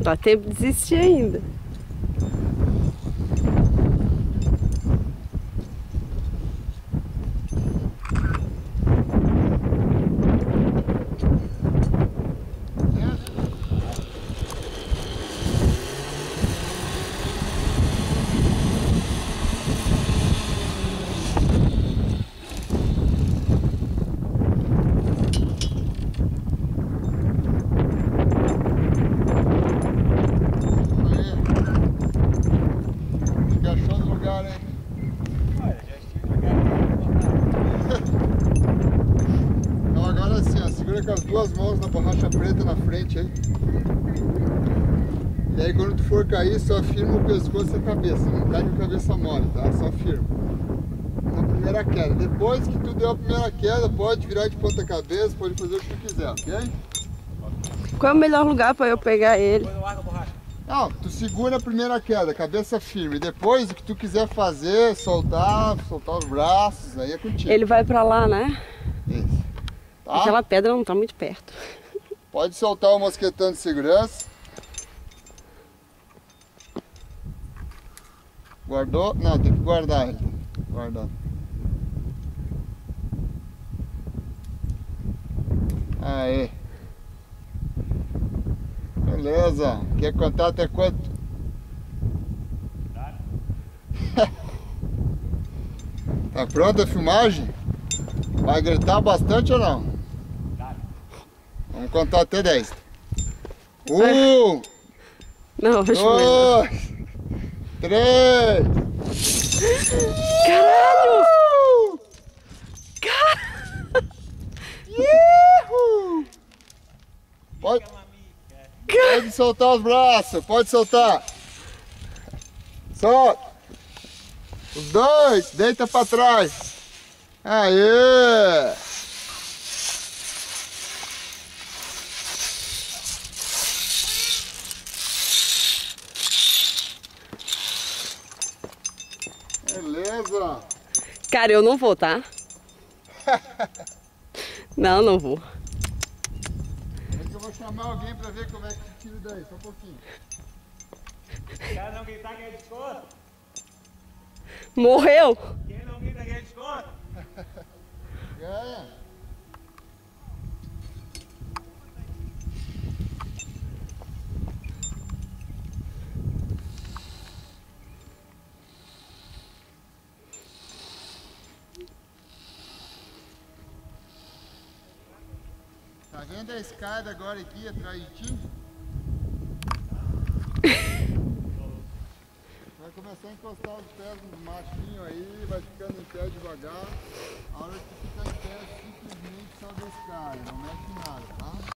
Dá tempo de desistir ainda. Então agora assim, ó, segura com as duas mãos na borracha preta na frente aí. E aí quando tu for cair, só firma o pescoço e a cabeça. Não cai com a cabeça mole, tá? Só firma. Na primeira queda. Depois que tu deu a primeira queda, pode virar de ponta cabeça, pode fazer o que tu quiser, ok? Qual é o melhor lugar para eu pegar ele? Não, tu segura a primeira queda, cabeça firme. Depois, o que tu quiser fazer, soltar os braços, aí é contigo. Ele vai para lá, né? Isso. Tá? Aquela pedra não tá muito perto. Pode soltar o mosquetão de segurança. Guardou? Não, tem que guardar ele. Guardando. Aí. Beleza. Quer contar até quanto? Tá pronta a filmagem? Vai gritar bastante ou não? Vamos contar até 10. 1, Não, deixa eu ver. 2, 3. Caralho! Pode soltar os braços, pode soltar. Solta. Os dois, deita pra trás. Aê! Beleza. Cara, eu não vou, tá? Não, não vou. Eu vou chamar alguém pra ver como é que se tira daí, só um pouquinho. O cara não gritar ganha desconto? Morreu? Quem não grita ganha desconto? Ganha. Tá vendo a escada agora aqui atrás de ti? Vai começar a encostar os pés nos machinhos aí, vai ficando em pé devagar. A hora que tu ficar em pé, simplesmente sobe a escada, não mexe em nada, tá?